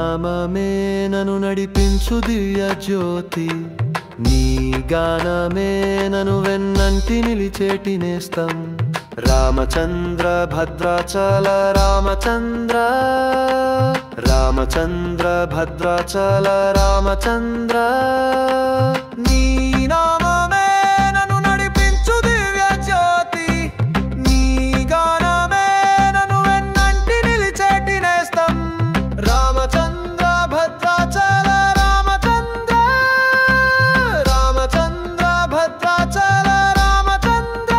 నామమే నన్ను నడిపించు దివ్య జ్యోతి నీ గానమే నన్ను వెన్నంటి నిలిచేటి నేస్తం రామచంద్ర భద్రాచల రామచంద్ర రామచంద్ర భద్రాచల రామచంద్ర నీ నామమే నన్ను నడిపించు దివ్య జ్యోతి నీ గానమే నన్ను వెన్నంటి నిలిచేటి నేస్తం రామచంద్ర భద్రాచల రామచంద్ర రామచంద్ర భద్రాచల రామచంద్ర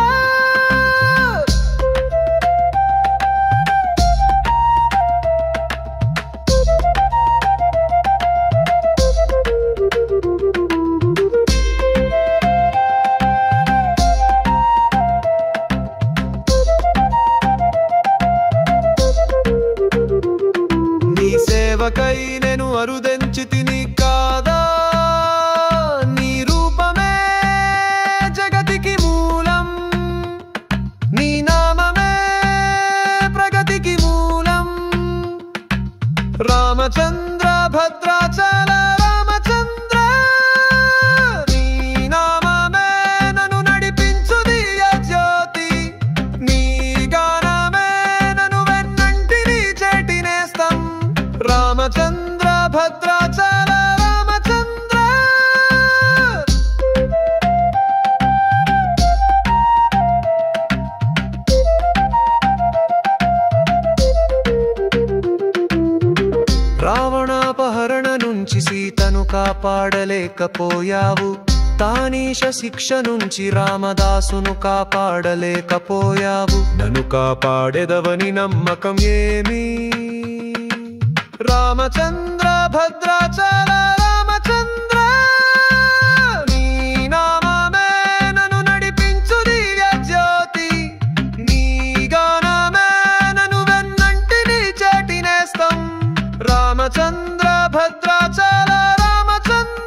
సేవకై నేను అరుదెంచి తిని కాదా నీ రూపమే జగతికి మూలం నీ నామమే ప్రగతికి మూలం రామచంద్ర భద్రాచల రామచంద్ర నీ నామమే నన్ను నడిపించు దివ్య జ్యోతి నీ గానమే నన్ను వెన్నంటి నిలిచేటి నేస్తం రామచంద్ర భద్రాచల రామచంద్ర రావణాపహరణ నుంచి సీతను కాపాడలేకపోయావు తానీష శిక్ష నుంచి రామదాసును కాపాడలేకపోయావు నన్ను కాపాడెదవని నమ్మకం ఏమీ రామచంద్ర భద్రాచల రామచంద్ర నీ నామమే నన్ను నడిపించు దివ్య జ్యోతి నీ గానమే నన్ను వెన్నంటి నిలిచేటి నేస్తం రామచంద్ర భద్రాచల రామచంద్ర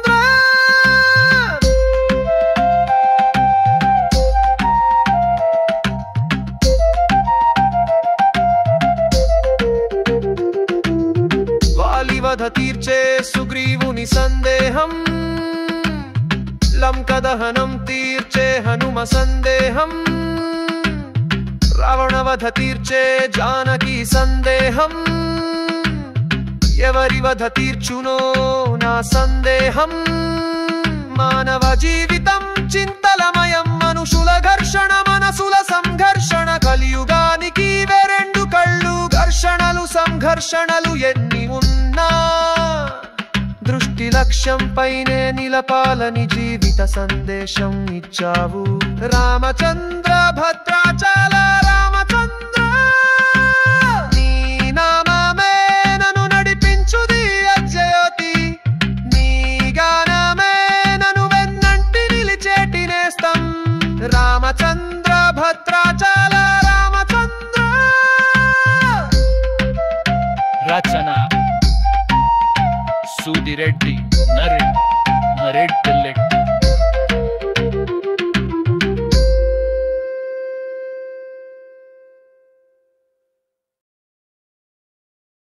వధ తీర్చే సుగ్రీవుని సందేహం లంక దహనం తీర్చే హనుమ సందేహం రావణ వధ తీర్చే జానకి సందేహం ఎవరి వధ తీర్చునో నా సందేహం మానవ జీవితం చింతలమయం మనుషుల ఘర్షణ మనసుల సంఘర్షణ కలియుగానికి రెండు కళ్ళు ఘర్షణలు సంఘర్షణలు ఎన్ని ఉన్నా దృష్టి లక్ష్యం పైనే నిలపాలని జీవిత సందేశం ఇచ్చావు రామచంద్ర భద్రాచల రామచంద్ర నీ నామమే నన్ను నడిపించు దివ్య జ్యోతి నీ గానమే నన్ను వెన్నంటి నిలిచేటి నేస్తం రామచంద్ర భద్రాచల రామచంద్ర రచన సూదిరెడ్డి